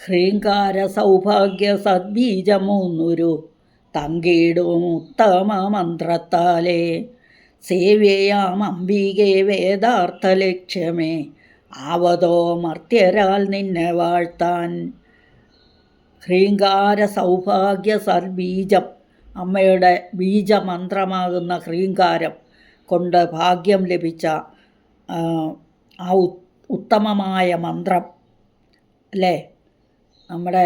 ഹ്രീങ്കാര സൗഭാഗ്യ സദ്ബീജമൂന്നുരു തങ്കിടും ഉത്തമ മന്ത്രത്താലേ സേവ്യയാം അംബികെ വേദാർത്ഥലക്ഷ്യമേ ആവതോ മർത്യരാൽ നിന്നെ വാഴ്ത്താൻ. ഹ്രീങ്കാര സൗഭാഗ്യ സദ്ബീജം, അമ്മയുടെ ബീജമന്ത്രമാകുന്ന ഹ്രീങ്കാരം കൊണ്ട് ഭാഗ്യം ലഭിച്ച ആ ഉത്തമമായ മന്ത്രം അല്ലേ, നമ്മുടെ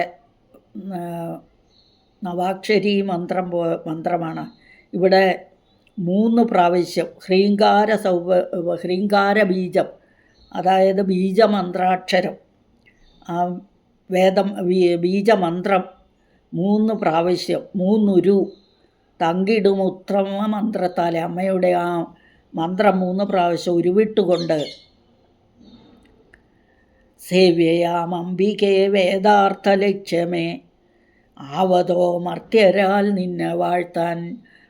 നവാക്ഷരി മന്ത്രമാണ്. ഇവിടെ 3 പ്രാവശ്യം ഹ്രീങ്കാര ബീജം, അതായത് ബീജമന്ത്രാക്ഷരം, ആ ബീജമന്ത്രം 3 പ്രാവശ്യം 3 തങ്കിടും ഉത്തമ മന്ത്രത്താലെ, അമ്മയുടെ ആ മന്ത്രം 3 പ്രാവശ്യം ഉരുവിട്ടുകൊണ്ട് സേവ്യയാം അംബികെ വേദാർത്ഥലക്ഷ്യമേ ആവതോ മർത്യരാൽ നിന്നെ വാഴ്ത്താൻ.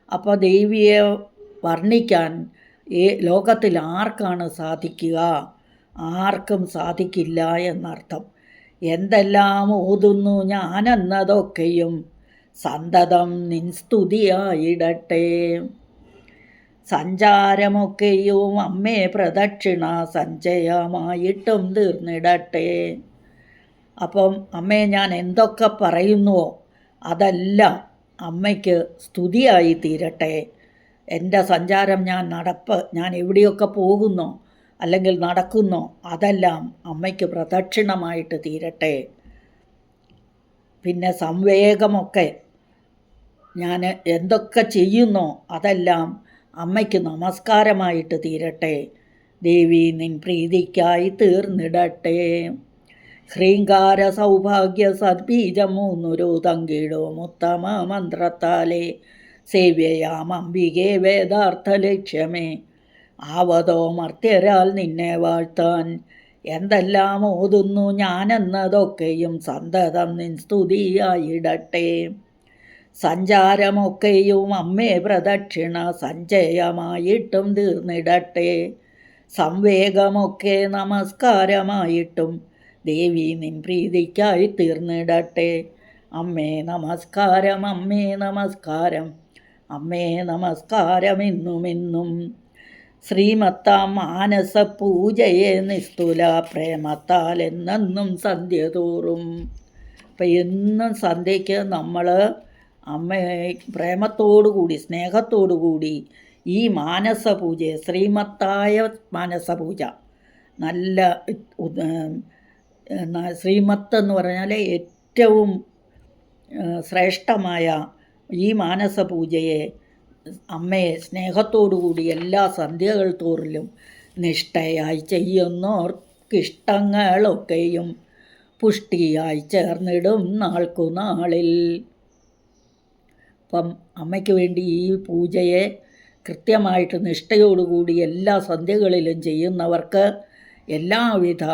അപ്പോൾ ദേവിയെ വർണ്ണിക്കാൻ ലോകത്തിൽ ആർക്കാണ് സാധിക്കുക? ആർക്കും സാധിക്കില്ല എന്നർത്ഥം. എന്തെല്ലാം ഓതുന്നു ഞാനെന്നതൊക്കെയും സന്തതം നിൻ സ്തുതിയായിടട്ടെ. സഞ്ചാരമൊക്കെയും അമ്മേ പ്രദക്ഷിണ സഞ്ചയമായിട്ടും തീർന്നിടട്ടെ. അപ്പം അമ്മേ, ഞാൻ എന്തൊക്കെ പറയുന്നുവോ അതെല്ലാം അമ്മയ്ക്ക് സ്തുതിയായി തീരട്ടെ. എൻ്റെ സഞ്ചാരം, ഞാൻ എവിടെയൊക്കെ പോകുന്നോ അല്ലെങ്കിൽ നടക്കുന്നോ അതെല്ലാം അമ്മയ്ക്ക് പ്രദക്ഷിണമായിട്ട് തീരട്ടെ. പിന്നെ സംവേഗമൊക്കെ ഞാൻ എന്തൊക്കെ ചെയ്യുന്നോ അതെല്ലാം അമ്മയ്ക്ക് നമസ്കാരമായിട്ട് തീരട്ടെ. ദേവി നിൻ പ്രീതിക്കായി തീർന്നിടട്ടെ. ഹ്രീങ്കാര സൗഭാഗ്യ സദ്ബീജമൂന്നുരു തങ്കിടും ഉത്തമ മന്ത്രത്താലേ സേവ്യയാം അംബികെ വേദാർത്ഥലക്ഷ്യമേ ആവതോ മർത്യരാൽ നിന്നെ വാഴ്ത്താൻ. എന്തെല്ലാം ഓതുന്നു ഞാനെന്നതൊക്കെയും സന്തതം നിൻ സ്തുതിയായിടട്ടെ. സഞ്ചാരമൊക്കെയും അമ്മേ പ്രദക്ഷിണ സഞ്ചയമായിട്ടും തീർന്നിടട്ടെ. സംവേഗമൊക്കെ നമസ്കാരമായിട്ടും ദേവി നിൻ പ്രീതിക്കായി തീർന്നിടട്ടെ. അമ്മേ നമസ്കാരം, അമ്മേ നമസ്കാരം, അമ്മേ നമസ്കാരമെന്നുമെന്നും. ശ്രീമത്താം മാനസ പൂജയെ നിസ്തുല പ്രേമത്താൽ എന്നെന്നും സന്ധ്യ തോറും. അപ്പം എന്നും സന്ധ്യയ്ക്ക് നമ്മൾ അമ്മയെ പ്രേമത്തോടുകൂടി സ്നേഹത്തോടുകൂടി ഈ മാനസപൂജയെ, ശ്രീമത്തായ മാനസപൂജ, നല്ല ശ്രീമത്ത് എന്ന് പറഞ്ഞാൽ ഏറ്റവും ശ്രേഷ്ഠമായ ഈ മാനസപൂജയെ അമ്മയെ സ്നേഹത്തോടുകൂടി എല്ലാ സന്ധ്യകൾ തോറിലും നിഷ്ഠയായി ചെയ്യുന്നോർക്കിഷ്ടങ്ങളൊക്കെയും പുഷ്ടിയായി ചേർന്നിടും നാൾക്കുനാളിൽ. അപ്പം അമ്മയ്ക്ക് വേണ്ടി ഈ പൂജയെ കൃത്യമായിട്ട് നിഷ്ഠയോടുകൂടി എല്ലാ സന്ധ്യകളിലും ചെയ്യുന്നവർക്ക് എല്ലാവിധ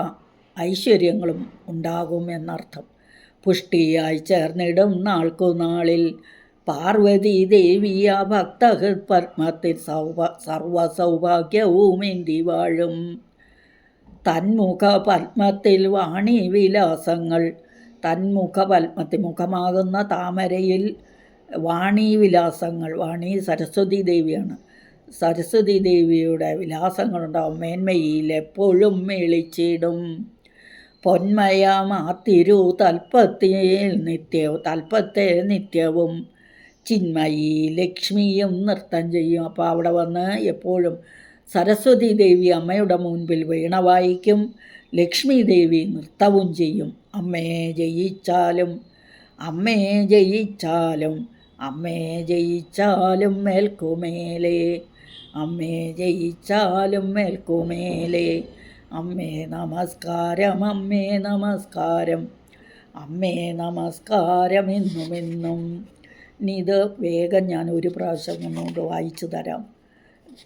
ഐശ്വര്യങ്ങളും ഉണ്ടാകും എന്നർത്ഥം. പുഷ്ടിയായി ചേർന്നിടും നാൾക്കുനാളിൽ. പാർവതി ദേവിയ ഭക്തഹൃത് പത്മത്തിൽ സർവസൗഭാഗ്യവുമേന്തി വാഴും. തന്മുഖ പത്മത്തിൽ വാണി വിലാസങ്ങൾ, തന്മുഖ പത്മത്തിൽ മുഖമാകുന്ന താമരയിൽ വാണി വിലാസങ്ങൾ, വാണി സരസ്വതി ദേവിയാണ്, സരസ്വതി ദേവിയുടെ വിലാസങ്ങളുണ്ടാവും. മേന്മയിൽ എപ്പോഴും മേളിച്ചിടും. പൊന്മയമാത്തിരു തൽപ്പത്തെ നിത്യവും ചിന്മയി ലക്ഷ്മിയും നൃത്തം ചെയ്യും. അപ്പോൾ അവിടെ വന്ന് എപ്പോഴും സരസ്വതി ദേവി അമ്മയുടെ മുൻപിൽ വീണ വായിക്കും, ലക്ഷ്മി ദേവി നൃത്തവും ചെയ്യും. അമ്മേ ജയിച്ചാലും, അമ്മേ ജയിച്ചാലും, അമ്മേ ജയിച്ചാലും മേൽക്കുമേലേ, അമ്മേ ജയിച്ചാലും മേൽക്കുമേലേ. അമ്മേ നമസ്കാരം, അമ്മേ നമസ്കാരം, അമ്മേ നമസ്കാരം എന്നുമെന്നും. ഇനി ഇത് വേഗം ഞാൻ ഒരു പ്രാവശ്യം മുന്നോട്ട് വായിച്ചു തരാം.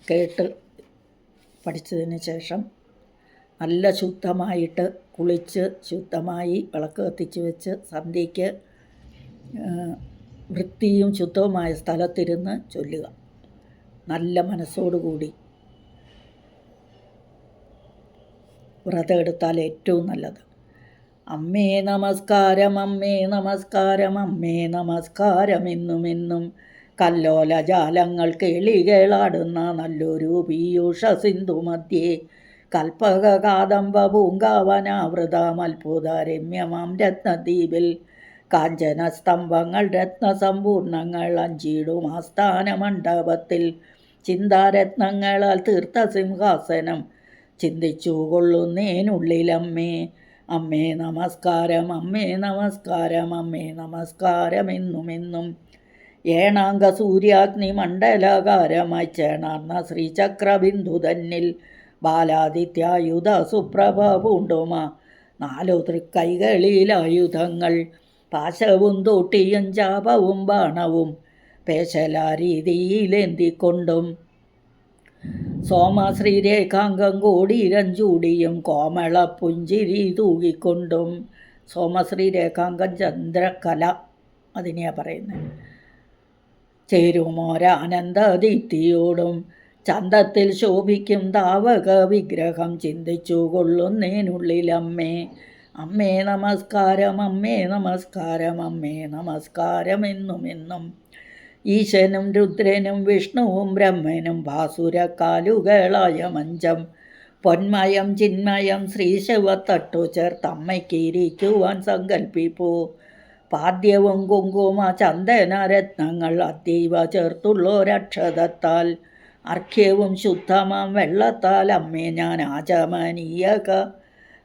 കേട്ട് പഠിച്ചതിന് ശേഷം നല്ല ശുദ്ധമായിട്ട് കുളിച്ച് ശുദ്ധമായി വിളക്ക് കത്തിച്ച് വെച്ച് സന്ധ്യയ്ക്ക് വൃത്തിയും ശുദ്ധവുമായ സ്ഥലത്തിരുന്ന് ചൊല്ലുക. നല്ല മനസ്സോടുകൂടി വ്രതം എടുത്താൽ ഏറ്റവും നല്ലത്. അമ്മേ നമസ്കാരം, അമ്മേ നമസ്കാരം, അമ്മേ നമസ്കാരം എന്നുമെന്നും. കല്ലോല ജാലങ്ങൾ കേളികളാടുന്ന നല്ലൊരു പീയൂഷ സിന്ധു മധ്യേ കൽപ്പക കാദംബ പൂങ്കാവനാവൃതം അത്ഭുത രമ്യമാം രത്നദ്വീപിൽ കാഞ്ചന സ്തംഭങ്ങൾ രത്നസമ്പൂർണങ്ങൾ അഞ്ചിടും ആസ്ഥാന മണ്ഡപത്തിൽ ചിന്താരത്നങ്ങളാൽ തീർത്ത സിംഹാസനം ചിന്തിച്ചു കൊള്ളുന്നേനുള്ളിലമ്മേ. അമ്മേ നമസ്കാരം, അമ്മേ നമസ്കാരം, അമ്മേ നമസ്കാരം എന്നുമെന്നും. ഏണാംഗ സൂര്യാഗ്നി മണ്ഡലകാരമായി ചേണാർന്ന ശ്രീചക്രബിന്ദു തന്നിൽ ബാലാദിത്യായുധ സുപ്രഭ പൂണ്ടുമ 4 തൃക്കൈകളിലായുധങ്ങൾ പാശവും തോട്ടിയും ചാപവും ബാണവും പേശലാരീതിയിലേന്തിക്കൊണ്ടും സോമശ്രീരേഖാംഗം കോടീരഞ്ചൂടിയും കോമള പുഞ്ചിരി തൂകിക്കൊണ്ടും. സോമശ്രീരേഖാംഗം ചന്ദ്രകല അതിനെയാണ് പറയുന്നത്. ചേരുമോരാനന്ദദീപ്തിയോടും ചന്തത്തിൽ ശോഭിക്കും താവക വിഗ്രഹം ചിന്തിച്ചു കൊള്ളുന്നേനുള്ളിലമ്മേ. അമ്മേ നമസ്കാരം, അമ്മേ നമസ്കാരം, അമ്മേ നമസ്കാരം എന്നുമെന്നും. ഈശനും രുദ്രനും വിഷ്ണുവും ബ്രഹ്മനും ഭാസുരക്കാലുകളായ മഞ്ചം പൊന്മയം ചിന്മയം ശ്രീശിവത്തട്ടു ചേർത്തമ്മയ്ക്കിരിക്കുവാൻ സങ്കൽപ്പിപ്പൂ. പാദ്യവും കുങ്കുമ ചന്ദന രത്നങ്ങൾ അതീവ ചേർത്തുള്ളൊരക്ഷതത്താൽ അർഘ്യവും ശുദ്ധമാം വെള്ളത്താൽ അമ്മേ ഞാൻ ആചമനീയ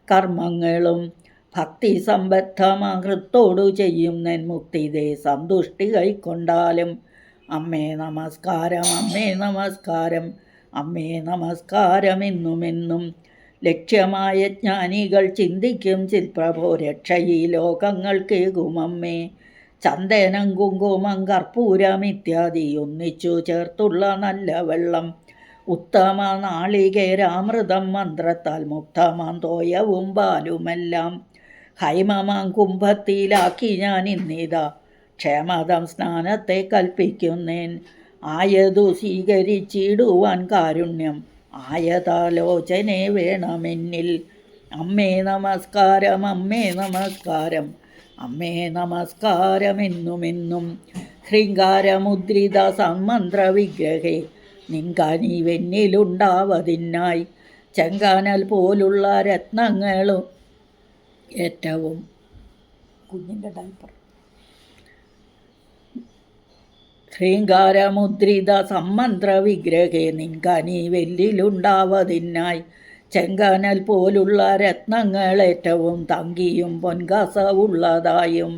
കർമ്മങ്ങളും ഭക്തി സംബദ്ധമാകൃത്തോടു ചെയ്യുന്നൻ മുക്തിദേ സന്തുഷ്ടി കൈക്കൊണ്ടാലും. അമ്മേ നമസ്കാരം, അമ്മേ നമസ്കാരം, അമ്മേ നമസ്കാരം എന്നുമെന്നും. ലക്ഷ്യമായ ജ്ഞാനികൾ ചിന്തിക്കും ചിൽപ്രഭോ രക്ഷയി ലോകങ്ങൾക്കേകുമമ്മേ. ചന്ദനം കുങ്കുമം കർപ്പൂരം ഇത്യാദി ഒന്നിച്ചു ചേർത്തുള്ള നല്ല വെള്ളം ഉത്തമ നാളികേരാമൃതം മന്ത്രത്താൽ മുക്തമാം തോയവും പാലുമെല്ലാം ഹൈമമാം കുംഭത്തിലാക്കി ഞാൻ ഇന്നിതാ ക്ഷേമതം സ്നാനത്തെ കൽപ്പിക്കുന്നേൻ. ആയതു സ്വീകരിച്ചിടുവാൻ കാരുണ്യം ആയതാലോചനെ വേണമെന്നിൽ. അമ്മേ നമസ്കാരം, അമ്മേ നമസ്കാരം, അമ്മേ നമസ്കാരം എന്നുമെന്നും. ഹൃങ്കാരമുദ്രിത സന്മന്ത്ര വിഗ്രഹേ നിൻകനി വെന്നിലുണ്ടാവതിനായി ചെങ്കാനൽ പോലുള്ള രത്നങ്ങളും ഏറ്റവും കുഞ്ഞിൻ്റെ ഡൈപ്പർ ശ്രീങ്കാരമുദ്രിത സമ്മന്ത്ര വിഗ്രഹേ നിൻകനി വെല്ലിലുണ്ടാവതിനായി ചെങ്കനൽ പോലുള്ള രത്നങ്ങളേറ്റവും തങ്കിയും പൊൻകസവുള്ളതായും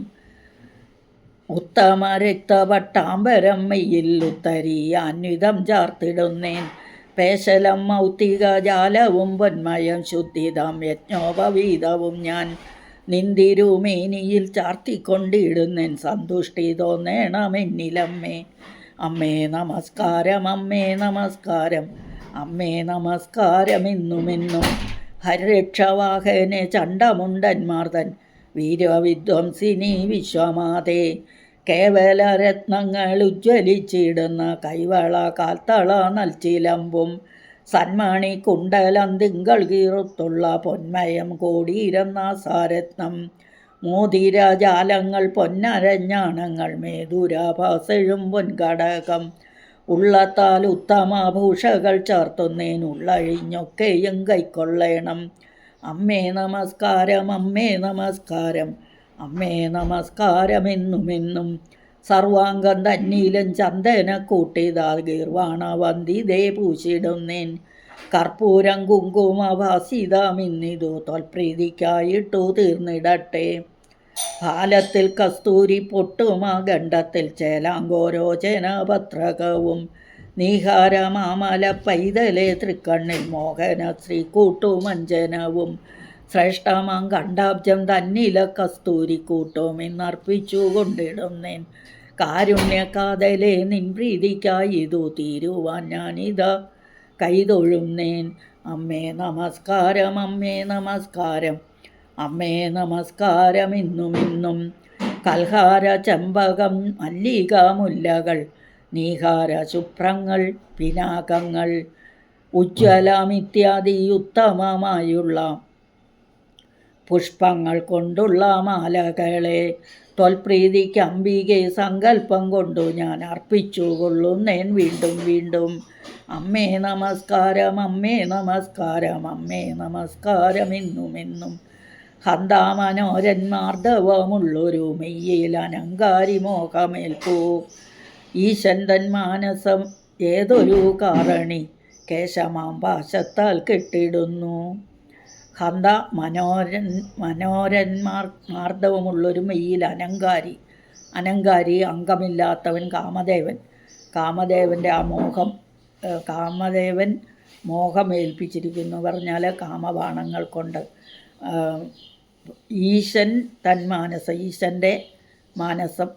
ഉത്തമ രക്തപട്ടാംബരം മെയ്യിൽ ഉത്തരീയാന്വിതം ചാർത്തിടുന്നേൻ. പേശലം മൗത്തിക ജാലവും പൊന്മയം ശുദ്ധിതം യജ്ഞോപവീതവും ഞാൻ നിന്തിരുമേനിയിൽ ചാർത്തിക്കൊണ്ടിടുന്നേൻ സന്തുഷ്ടി തോന്നേണമെന്നിലമ്മേ. അമ്മേ നമസ്കാരം, അമ്മേ നമസ്കാരം, അമ്മേ നമസ്കാരം എന്നുമെന്നും. ഹരിരക്ഷവാഹനെ ചണ്ടമുണ്ടന്മാർതൻ വീരവിധ്വംസിനി വിശ്വമാതേ കേവല രത്നങ്ങൾ ഉജ്ജ്വലിച്ചിടുന്ന കൈവള കാൽത്തള നൽച്ചിലമ്പും സന്മണി കുണ്ടലം തിങ്കൾ കീറുത്തുള്ള പൊന്മയം കോടീരം നാസാരത്നം മോതിരജാലങ്ങൾ പൊന്നരഞ്ഞാണങ്ങൾ മേധുരാഭാസഴും പൊൻകടകം ഉള്ളത്താൽ ഉത്തമാഭൂഷകൾ ചാർത്തുന്നേനുള്ളഴിഞ്ഞൊക്കെയും കൈക്കൊള്ളേണം. അമ്മേ നമസ്കാരം, അമ്മേ നമസ്കാരം, അമ്മേ നമസ്കാരം എന്നുമെന്നും. സർവാംഗം തന്നീലും ചന്ദന കൂട്ടിതാ ഗീർവാണ വന്ദിതേ പൂശിടുന്നേൻ. കർപ്പൂരം കുങ്കുമഭാസിതമിന്നിതു തൊൽപ്രീതിക്കായിട്ടു തീർന്നിടട്ടെ. ഫാലത്തിൽ കസ്തൂരി പൊട്ടുമാ ഗണ്ഡത്തിൽ ചേലാങ്കോരോചന പത്രകവും നീഹാരമാമല പൈതലെ തൃക്കണ്ണിൽ മോഹന ശ്രീകൂട്ടുമഞ്ജനവും ശ്രേഷ്ഠമാം കണ്ടാബ്ജം തന്നില കസ്തൂരി കൂട്ടും എന്നർപ്പിച്ചു കൊണ്ടിടുന്നേൻ. കാരുണ്യകാതലെ നിൻ പ്രീതിക്കായിതു തീരുവാൻ ഞാനിതാ കൈതൊഴുന്നേൻ. അമ്മേ നമസ്കാരം, അമ്മേ നമസ്കാരം, അമ്മേ നമസ്കാരം എന്നുമെന്നും. കൽഹാര ചമ്പകം മല്ലിക മുല്ലകൾ നീഹാര ശുഭ്രങ്ങൾ പിനാകങ്ങൾ ഉജ്ജ്വലമിത്യാദി ഉത്തമമായുള്ള പുഷ്പങ്ങൾ കൊണ്ടുള്ള മാലകളെ ത്വൽപ്രീതിക്ക് അംബികെ സങ്കല്പം കൊണ്ടു ഞാൻ അർപ്പിച്ചു കൊള്ളുന്നേൻ വീണ്ടും വീണ്ടും. അമ്മേ നമസ്കാരം, അമ്മേ നമസ്കാരം, അമ്മേ നമസ്കാരം എന്നുമെന്നും. ഹന്താമനോരന്മാർദ്ദവമുള്ളൊരു മെയ്യിൽ അനങ്കാരി മോഹമേൽപ്പൂ. ഈശൻ തൻ മാനസം ഏതൊരു കാരണി കേശമാം പാശത്താൽ കെട്ടിടുന്നു. ഹന്ത മനോരന്മാർദ്ദവമുള്ളൊരു മെയ്യിൽ അനങ്കാരി. അനങ്കാരി അംഗമില്ലാത്തവൻ കാമദേവൻ. കാമദേവൻ്റെ ആ കാമദേവൻ മോഹമേൽപ്പിച്ചിരിക്കുന്നു പറഞ്ഞാൽ കാമബാണങ്ങൾ കൊണ്ട്. ഈശൻ തൻ ഈശൻ്റെ മാനസം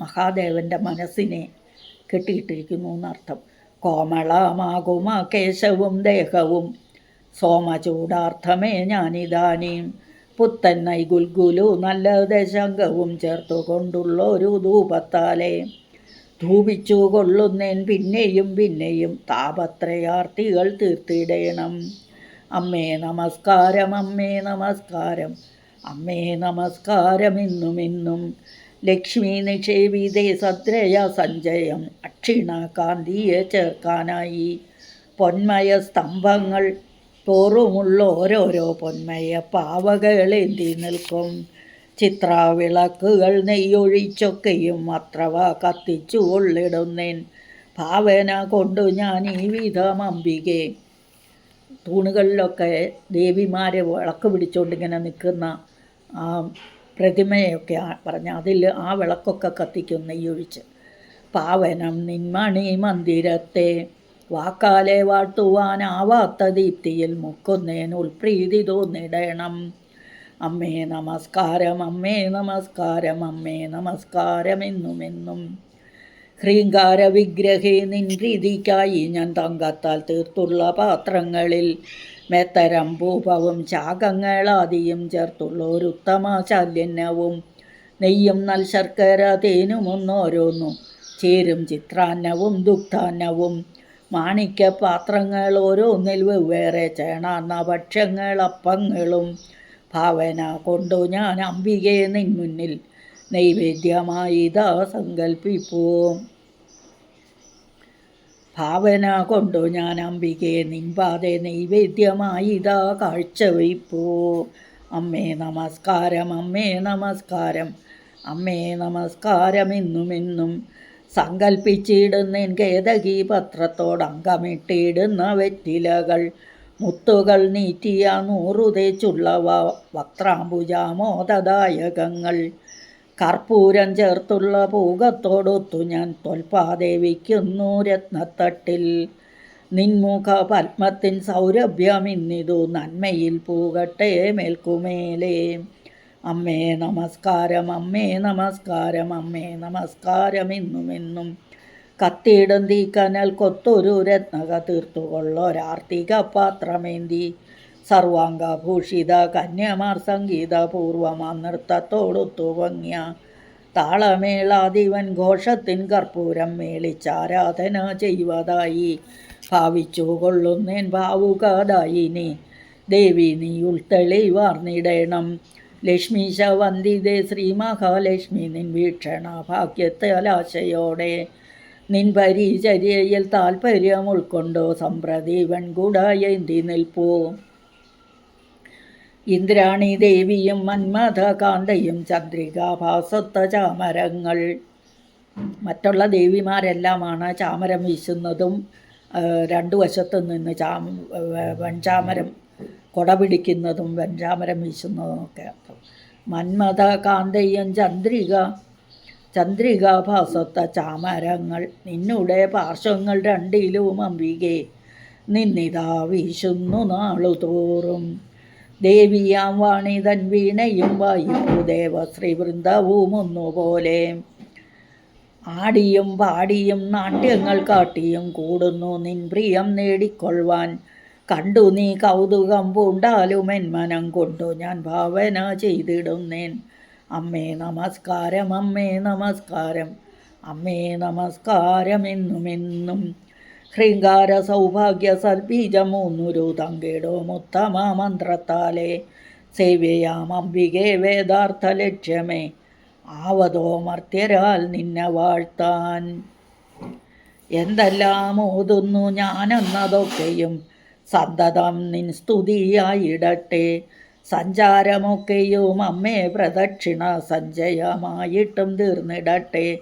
മഹാദേവൻ്റെ മനസ്സിനെ കെട്ടിയിട്ടിരിക്കുന്നു എന്നർത്ഥം. കോമളമാകുമ കേശവും ദേഹവും സോമചൂടാർത്ഥമേ ഞാനിതാനീം. പുത്തൻ നൈഗുൽഗുലു നല്ല ദശംഗവും ചേർത്തു കൊണ്ടുള്ളൊരു ധൂപത്താലെ ധൂപിച്ചു കൊള്ളുന്നേൻ പിന്നെയും പിന്നെയും താപത്രയാർത്തികൾ തീർത്തിടേണം. അമ്മേ നമസ്കാരം, അമ്മേ നമസ്കാരം, അമ്മേ നമസ്കാരം എന്നുമെന്നും. ലക്ഷ്മി നിക്ഷേപിതേ സദ്രയ സഞ്ചയം അക്ഷിണ കാന്തിയെ ചേർക്കാനായി പൊന്മയ സ്തംഭങ്ങൾ തോറുമുള്ള ഓരോരോ പൊന്മയ പാവകളേന്തി നിൽക്കും. ചിത്രവിളക്കുകൾ നെയ്യൊഴിച്ചൊക്കെയും അത്രവ കത്തിച്ചു കൊള്ളിടുന്നേൻ ഭാവന കൊണ്ടു ഞാൻ ഈ വിധം അംബികെ. തൂണുകളിലൊക്കെ ദേവിമാരെ വിളക്ക് പിടിച്ചുകൊണ്ടിങ്ങനെ നിൽക്കുന്ന ആ പ്രതിമയൊക്കെ പറഞ്ഞ അതിൽ ആ വിളക്കൊക്കെ കത്തിക്കും നെയ്യൊഴിച്ച്. പാവനം നിന്മണി മന്ദിരത്തെ വാക്കാലെ വാഴ്ത്തുവാനാവാത്ത ദീപ്തിയിൽ മുക്കുന്നേൻ ഉൾപ്രീതി തോന്നിടണം. അമ്മേ നമസ്കാരം, അമ്മേ നമസ്കാരം, അമ്മേ നമസ്കാരം എന്നുമെന്നും. ഹ്രീങ്കാര വിഗ്രഹേ നിൻ പ്രീതിക്കായി ഞാൻ തങ്കത്താൽ തീർത്തുള്ള പാത്രങ്ങളിൽ മെത്തരം ഭൂപവും ശാഖങ്ങളാദിയും ചേർത്തുള്ള ഒരു ഉത്തമ ശാല്യന്നവും നെയ്യും നൽ ശർക്കര തേനും ഒന്നോരോന്നും ചേരും ചിത്രാന്നവും ദുഗ്ധാന്നവും മാണിക്യ പാത്രങ്ങൾ ഓരോന്നിൽ വെവ്വേറെ ചേണാർന്ന ഭക്ഷ്യങ്ങൾ അപ്പങ്ങളും ഭാവന കൊണ്ടു ഞാൻ അംബികെ നിൻ മുന്നിൽ നൈവേദ്യമായി ഇതാ സങ്കൽപ്പിപ്പൂ. ഭാവന കൊണ്ടു ഞാൻ അംബികെ നിൻപാതെ നൈവേദ്യമായി ഇതാ കാഴ്ചവയ്പ്പൂ. അമ്മേ നമസ്കാരം, അമ്മേ നമസ്കാരം, അമ്മേ നമസ്കാരം എന്നുമെന്നും. സങ്കൽപ്പിച്ചിടുന്നേൻ കേതകി പത്രത്തോടങ്കമിട്ടിടുന്ന വെറ്റിലകൾ മുത്തുകൾ നീറ്റിയ 100 തേച്ചുള്ള വക്രാംബുജാമോദദായകങ്ങൾ കർപ്പൂരം ചേർത്തുള്ള പൂകത്തോടൊത്തു ഞാൻ തൊൽപാതെ വയ്ക്കുന്നു രത്നത്തട്ടിൽ. നിൻമുഖ പത്മത്തിൻ സൗരഭ്യമിന്നിതു നന്മയിൽ പൂകട്ടെ മേൽക്കുമേലേ. അമ്മേ നമസ്കാരം, അമ്മേ നമസ്കാരം, അമ്മേ നമസ്കാരം എന്നുമെന്നും. കത്തിയിടും തീക്കനൽ കൊത്തൊരു രത്നക തീർത്തുകൊള്ളൊരാർത്തിക പാത്രമേന്തി സർവാംഗഭൂഷിത കന്യമാർ സംഗീതപൂർവമാം നൃത്തത്തോടൊത്തു ഭംഗ്യ താളമേളാദിവൻ ഘോഷത്തിൻ കർപ്പൂരം മേളിച്ചാരാധന ചെയ്യുവതായി ഭാവിച്ചു കൊള്ളുന്നേൻ ഭാവുകദായിനി ദേവി നീ ഉൾത്തെളിവാർന്നിടേണം. ലക്ഷ്മീശ വന്ദിതേ ശ്രീ മഹാലക്ഷ്മി നിൻ വീക്ഷണ ഭാഗ്യത്തലാശയോടെ നിൻ പരിചര്യയിൽ താൽപ്പര്യം ഉൾക്കൊണ്ടോ സമ്പ്രദീവൻ ഗുഡായേന്തി നിൽപ്പൂ. ഇന്ദ്രാണി ദേവിയും മന്മഥകാന്തയും ചന്ദ്രികാഭാസത്ത ചാമരങ്ങൾ. മറ്റുള്ള ദേവിമാരെല്ലാമാണ് ചാമരം വീശുന്നതും രണ്ടു വശത്തു നിന്ന് വെൺചാമരം കൊട പിടിക്കുന്നതും വെൺചാമരം വീശുന്നതുമൊക്കെ. മന്മഥകാന്തയും ചന്ദ്രികാഭാസത്ത ചാമരങ്ങൾ നിന്നുടെ പാർശ്വങ്ങൾ രണ്ടിലും അംബികെ നിന്നിതാ വീശുന്നു നാളുതോറും. ദേവിയാം വാണിതൻ വീണയും വായിപ്പു ദേവശ്രീ വൃന്ദവും ഒന്നുപോലെ ആടിയും പാടിയും നാട്യങ്ങൾ കാട്ടിയും കൂടുന്നു നിൻ പ്രിയം നേടിക്കൊള്ളുവാൻ. കണ്ടു നീ കൗതുകം പൂണ്ടാലും എൻ മനം കൊണ്ടു ഞാൻ ഭാവന ചെയ്തിടുന്നേൻ. അമ്മേ നമസ്കാരം, അമ്മേ നമസ്കാരം, അമ്മേ നമസ്കാരം എന്നുമെന്നും. ഹ്രീങ്കാര സൗഭാഗ്യ സൽബീജമൂന്നുരു തങ്കിടും ഉത്തമ മന്ത്രത്താലെ സേവ്യയാം അംബികേ വേദാർത്ഥ ലക്ഷ്യമേ, ആവതോ മർത്യരാൽ നിന്നെ വാഴ്ത്താൻ. എന്തെല്ലാം ഓതുന്നു ഞാനെന്നതൊക്കെയും സന്തതം നിൻ സ്തുതിയായിടട്ടെ. സഞ്ചാരമൊക്കെയും അമ്മേ പ്രദക്ഷിണ സഞ്ചയമായിട്ടും തീർന്നിടട്ടെ.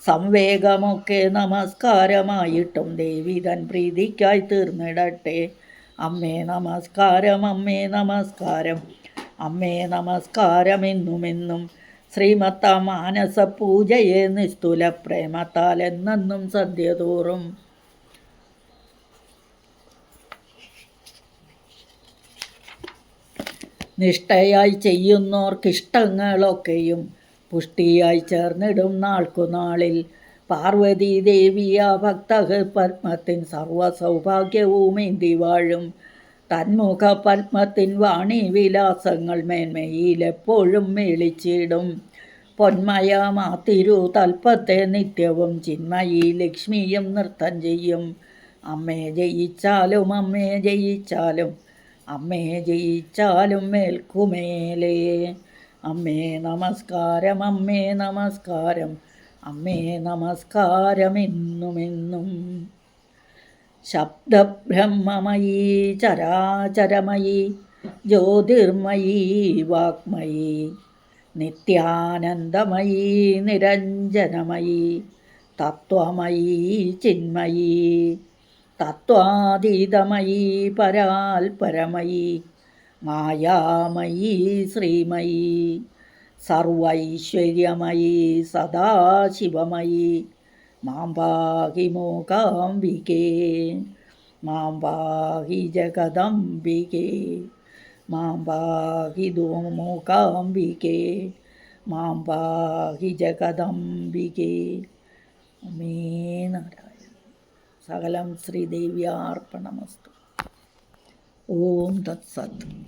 സംവേഗമൊക്കെ നമസ്കാരമായിട്ടും ദേവി തൻ പ്രീതിക്കായി തീർന്നിടട്ടെ. അമ്മേ നമസ്കാരം, അമ്മേ നമസ്കാരം, അമ്മേ നമസ്കാരം എന്നുമെന്നും. ശ്രീമത്ത മാനസ പൂജയെ നിസ്തുല പ്രേമത്താൽ എന്നെന്നും സന്ധ്യ തോറും. നിഷ്ഠയായി ചെയ്യുന്നോർക്കിഷ്ടങ്ങളൊക്കെയും പുഷ്ടിയായി ചേർന്നിടും നാൾക്കുനാളിൽ. പാർവതി ദേവിയ ഭക്തഹ പത്മത്തിൻ സർവസൗഭാഗ്യവുമേന്തി വാഴും. തന്മുഖ പത്മത്തിൻ വാണി വിലാസങ്ങൾ മേന്മയിലെപ്പോഴും മേളിച്ചിടും. പൊന്മയമാ തിരു തൽപ്പത്തെ നിത്യവും ചിന്മയി ലക്ഷ്മിയും നൃത്തം ചെയ്യും. അമ്മേ ജയിച്ചാലും, അമ്മേ ജയിച്ചാലും, അമ്മേ ജയിച്ചാലും മേൽക്കുമേലേ. അമ്മേ നമസ്കാരം, അമ്മേ നമസ്കാരം, അമ്മേ നമസ്കാരം എന്നുമെന്നും. ശബ്ദബ്രഹ്മമയീ ചരാചരമയീ ജ്യോതിർമയീ വാഗ്മയീ നിത്യാനന്ദമയീ നിരഞ്ജനമയീ തത്വമയീ ചിന്മയീ തത്വാതീതമയീ പരാൽപരമയീ മായാമയീ ശ്രീമയീ സർവൈശ്വര്യമയീ സദാശിവമയീ മാം പാഹി മൂകാംബികേ, മാം പാഹി ജഗദംബികേ, മാം പാഹി മൂകാംബികേ, മാം പാഹി ജഗദംബികേ. അമ്മേ നാരായണ. സകലം ശ്രീദേവ്യാർപ്പണമസ്തു. ഓം തത്സത്.